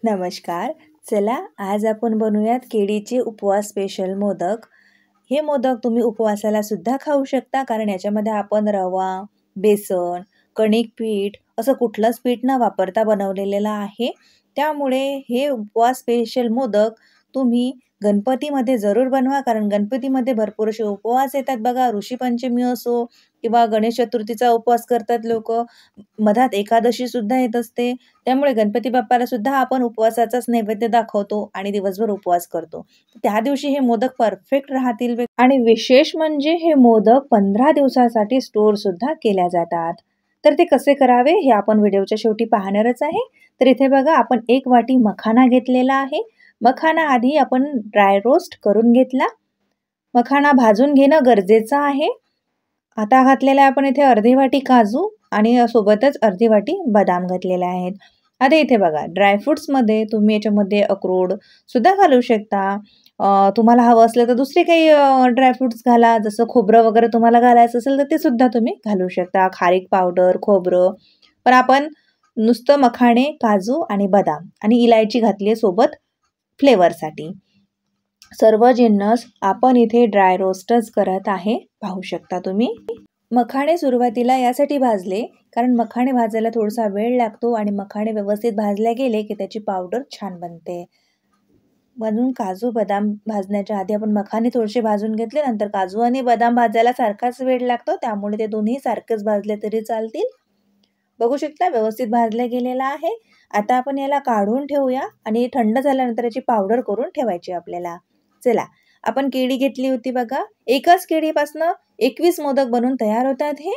नमस्कार. चला आज आपण बनवूयात केळीचे उपवास स्पेशल मोदक. हे मोदक तुम्ही उपवासाला सुद्धा खाऊ शकता, कारण याच्यामध्ये आपण रवा, बेसन, कणिक पीठ असं कुठलंच पीठ न वापरता बनवलेलं आहे. त्यामुळे हे उपवास स्पेशल मोदक तुम्ही गणपतीमध्ये जरूर बनवा, कारण गणपतीमध्ये भरपूर असे उपवास येतात बघा. ऋषीपंचमी असो किंवा गणेश चतुर्थीचा उपवास करतात लोकं. मधात एकादशी सुद्धा येत असते. त्यामुळे गणपती बाप्पाला सुद्धा आपण उपवासाचाच नैवेद्य दाखवतो आणि दिवसभर उपवास करतो. त्या दिवशी हे मोदक परफेक्ट राहतील आणि विशेष म्हणजे हे मोदक 15 दिवसासाठी स्टोअर सुद्धा केल्या जातात. तर ते कसे करावे हे आपण व्हिडिओच्या शेवटी पाहणारच आहे. तर इथे बघा, आपण 1 वाटी मखाना घेतलेला आहे. मखाना आधी आपण ड्राय रोस्ट करून घेतला. मखाना भाजून घेणं गरजेचं आहे. आता घातलेला आपण इथे अर्धी वाटी काजू आणि सोबतच अर्धी वाटी बदाम घातलेले आहेत. आता इथे बघा, ड्रायफ्रुट्समध्ये तुम्ही याच्यामध्ये अक्रोड सुद्धा घालू शकता. तुम्हाला हवं असलं तर दुसरे काही ड्रायफ्रुट्स घाला, जसं खोबरं वगैरे तुम्हाला घालायचं असेल तर ते सुद्धा तुम्ही घालू शकता. खारीक पावडर, खोबरं. पण आपण नुसतं मखाणे, काजू आणि बदाम आणि इलायची घातली सोबत फ्लेवरसाठी. सर्व जिन्नस आपण इथे ड्राय रोस्टच करत आहे, पाहू शकता तुम्ही. मखाणे सुरुवातीला यासाठी भाजले कारण मखाणे भाजायला थोडासा वेळ लागतो आणि मखाणे व्यवस्थित भाजले गेले की त्याची पावडर छान बनते. म्हणून काजू बदाम भाजण्याच्या आधी आपण मखाणे थोडेसे भाजून घेतले, नंतर काजू आणि बदाम भाजायला सारखाच वेळ लागतो, त्यामुळे ते दोन्ही सारखेच भाजले तरी चालतील. बघू शकता व्यवस्थित भाजले गेलेला आहे. आता आपण याला काढून ठेवूया आणि थंड झाल्यानंतर याची पावडर करून ठेवायची आपल्याला. चला, आपण केळी घेतली होती बघा. एकाच केळीपासनं 21 मोदक बनून तयार होतात. हे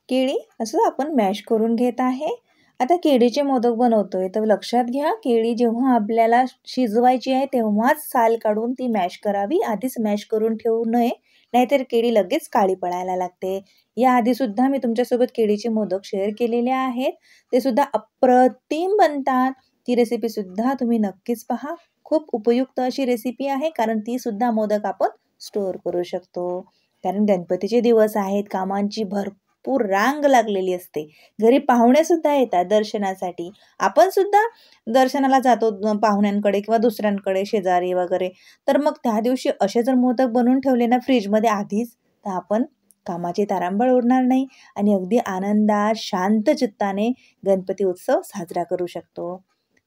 केळी असं आपण मॅश करून घेत आहे. आता केळीचे मोदक बनवतोय तर लक्षात घ्या, केळी जेव्हा आपल्याला शिजवायची आहे तेव्हाच साल काढून ती मॅश करावी. आधीच मॅश करून ठेवू नये, नाहीतर केळी लगेच काळी पडायला लागते. याआधी सुद्धा मी तुमच्यासोबत केळीचे मोदक शेअर केलेले आहेत, ते सुद्धा अप्रतिम बनतात. ती रेसिपी सुद्धा तुम्ही नक्कीच पहा. खूप उपयुक्त अशी रेसिपी आहे, कारण ती सुद्धा मोदक आपण स्टोअर करू शकतो. कारण गणपतीचे दिवस आहेत, कामांची भरपूर रांग लागलेली असते. घरी पाहुणे सुद्धा येतात दर्शनासाठी. आपण सुद्धा दर्शनाला जातो पाहुण्यांकडे किंवा दुसऱ्यांकडे, शेजारी वगैरे. तर मग त्या दिवशी असे जर मोदक बनवून ठेवले ना फ्रीजमध्ये आधीच, तर आपण कामाची तारांबळ उडणार नाही आणि अगदी आनंदात शांत चित्ताने गणपती उत्सव साजरा करू शकतो.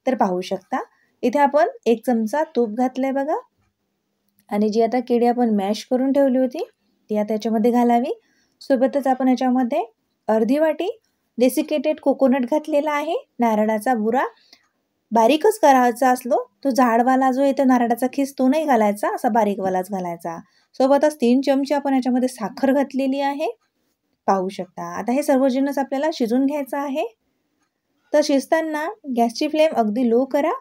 तर पाहू शकता, इथे आपण 1 चमचा तूप घातलंय बघा आणि जी आता केळी आपण मॅश करून ठेवली होती ती आता याच्यामध्ये घालावी. सोबतच आपण याच्यामध्ये अर्धी वाटी डेसिकेटेड कोकोनट घातलेला आहे. नारळाचा बुरा बारीकच करायचा असलो, तो जाडवाला जो येतो नारळाचा खीस तो नाही घालायचा, असा बारीकवालाच घालायचा. सोबतच 3 चमचे आपण याच्यामध्ये साखर घातलेली आहे, पाहू शकता. आता हे सर्व जिन्नस आपल्याला शिजून घ्यायचं आहे. तर शिजताना गॅसची फ्लेम अगदी लो करा,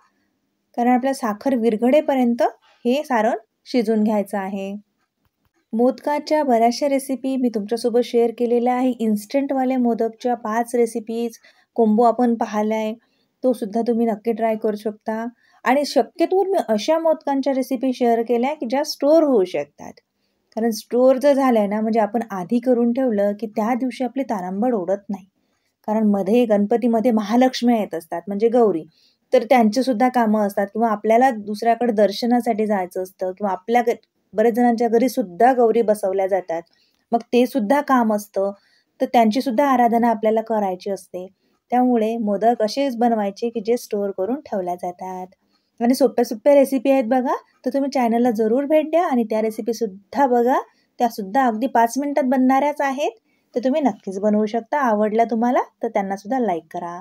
कारण आपल्या साखर विरघळेपर्यंत हे सारण शिजून घ्यायचं आहे. मोदकाच्या बऱ्याचशा रेसिपी मी तुमच्यासोबत शेअर केलेल्या आहे. इन्स्टंटवाले मोदकच्या 5 रेसिपीज कोंबो आपण पाहिला आहे, तो सुद्धा तुम्ही नक्की ट्राय करू शकता. आणि शक्यतोवर मी अशा मोदकांच्या रेसिपी शेअर केल्या की ज्या स्टोअर होऊ शकतात. कारण स्टोअर जर झालं ना, म्हणजे आपण आधी करून ठेवलं की त्या दिवशी आपली तारांबळ उडत नाही. कारण मध्ये गणपतीमध्ये महालक्ष्मी येत असतात, म्हणजे गौरी. तर त्यांची सुद्धा कामं असतात किंवा आपल्याला दुसऱ्याकडे दर्शनासाठी जायचं असतं किंवा आपल्या बरेच जणांच्या घरी सुद्धा गौरी बसवल्या जातात. मग ते सुद्धा काम असतं, तर त्यांची सुद्धा आराधना आपल्याला करायची असते. त्यामुळे मोदक असेच बनवायचे की जे स्टोअर करून ठेवल्या जातात. आणि सोप्या रेसिपी आहेत बघा. तर तुम्ही चॅनलला जरूर भेट द्या आणि त्या रेसिपीसुद्धा बघा. त्यासुद्धा अगदी 5 मिनिटात बनणाऱ्याच आहेत. तर तुम्ही नक्कीच बनवू शकता. आवडल्या तुम्हाला तर त्यांनासुद्धा लाईक करा.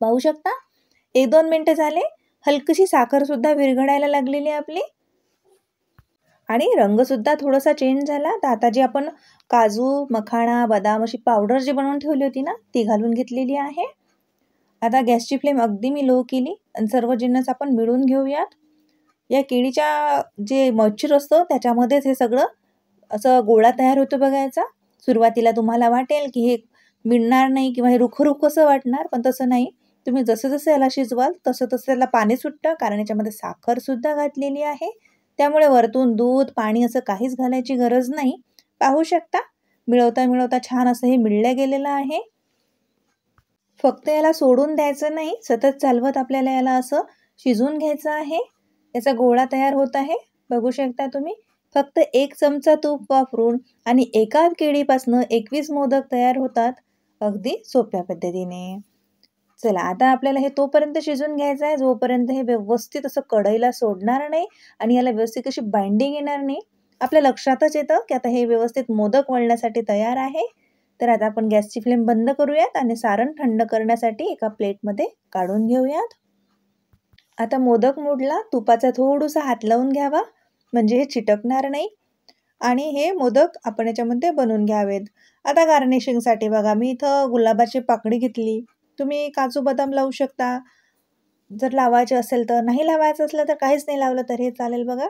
पाहू शकता 1-2 मिनिटं झाले, हलकीशी साखरसुद्धा विरघळायला लागलेली आपली आणि रंगसुद्धा थोडासा चेंज झाला. तर आता जी आपण काजू, मखाणा, बदाम अशी पावडर जी बनवून ठेवली होती ना, ती घालून घेतलेली आहे. आता गॅसची फ्लेम अगदी मी लो केली आणि सर्व जिन्नस आपण मिळून घेऊयात. या केळीच्या जे मॉइश्चर असतं त्याच्यामध्येच हे सगळं असं गोळा तयार होतो बघायचा. सुरुवातीला तुम्हाला वाटेल की हे मिळणार नाही किंवा हे रुखं कसं वाटणार, पण तसं नाही. तुम्ही जसं याला शिजवाल तसं त्याला पाणी सुटतं, कारण याच्यामध्ये साखरसुद्धा घातलेली आहे. त्यामुळे वरतून दूध, पाणी असं काहीच घालायची गरज नाही. पाहू शकता मिळवता छान असं हे मिळलं गेलेलं आहे. फक्त याला सोडून द्यायचं नाही, सतत चालवत आपल्याला याला असं शिजवून घ्यायचं आहे. याचा गोळा तयार होत आहे, बघू शकता तुम्ही. फक्त 1 चमचा तूप वापरून आणि एका केळीपासून 21 मोदक तयार होतात, अगदी सोप्या पद्धतीने. चला आता आपल्याला हे तोपर्यंत शिजवून घ्यायचं आहे, जोपर्यंत हे व्यवस्थित असं कढईला सोडणार नाही आणि याला व्यवस्थित अशी बाइंडिंग येणार नाही. आपल्या लक्षातच येतं की आता हे व्यवस्थित मोदक वळण्यासाठी तयार आहे. तर आता आपण गॅसची फ्लेम बंद करूयात आणि सारण थंड करण्यासाठी एका प्लेटमध्ये काढून घेऊयात. आता मोदक मोडला तुपाचा थोडासा हात लावून घ्यावा, म्हणजे हे चिटकणार नाही आणि हे मोदक आपण याच्यामध्ये बनवून घ्यावेत. आता गार्निशिंगसाठी बघा मी इथं गुलाबाची पाकळी घेतली. तुम्ही काजू बदाम लावू शकता, जर लावायचे असेल तर. नाही लावायचं असलं तर काहीच नाही लावलं तर हे चालेल बघा.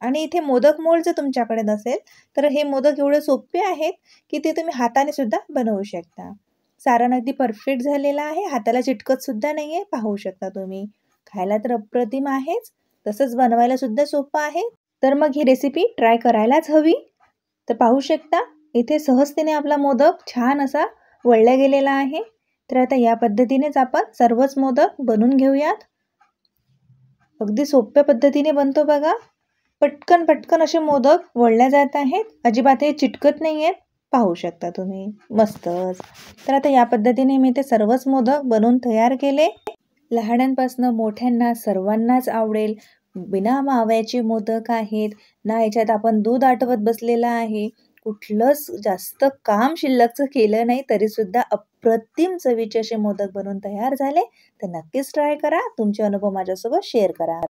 आणि इथे मोदक मोल्ड जर तुमच्याकडे नसेल तर हे मोदक एवढे सोपे आहेत की ते तुम्ही हाताने सुद्धा बनवू शकता. सारण अगदी परफेक्ट झालेलं आहे, हाताला चिटकत सुद्धा नाही आहे, पाहू शकता तुम्ही. खायला तर अप्रतिम आहेच, तसंच बनवायला सुद्धा सोपं आहे. तर मग ही रेसिपी ट्राय करायलाच हवी. तर पाहू शकता इथे सहजतेने आपला मोदक छान असा वळला गेलेला आहे. तर आता या पद्धतीनेच आपण सर्वच मोदक बनवून घेऊयात. अगदी सोप्या पद्धतीने बनतो बघा. पटकन पटकन असे मोदक वळल्या जात आहेत, अजिबात हे चिटकत नाही आहेत, पाहू शकता तुम्ही. मस्तच. तर आता या पद्धतीने मी ते सर्वच मोदक बनवून तयार केले. लहानांपासून मोठ्यांना सर्वांनाच आवडेल. बिना माव्याचे मोदक आहेत ना, याच्यात आपण दूध आटवत बसलेलं आहे, कुठलंच जास्त काम शिल्लकचं केलं नाही, तरीसुद्धा अप्रतिम चवीचे असे मोदक बनवून तयार झाले. तर नक्कीच ट्राय करा, तुमचे अनुभव माझ्यासोबत शेअर करा.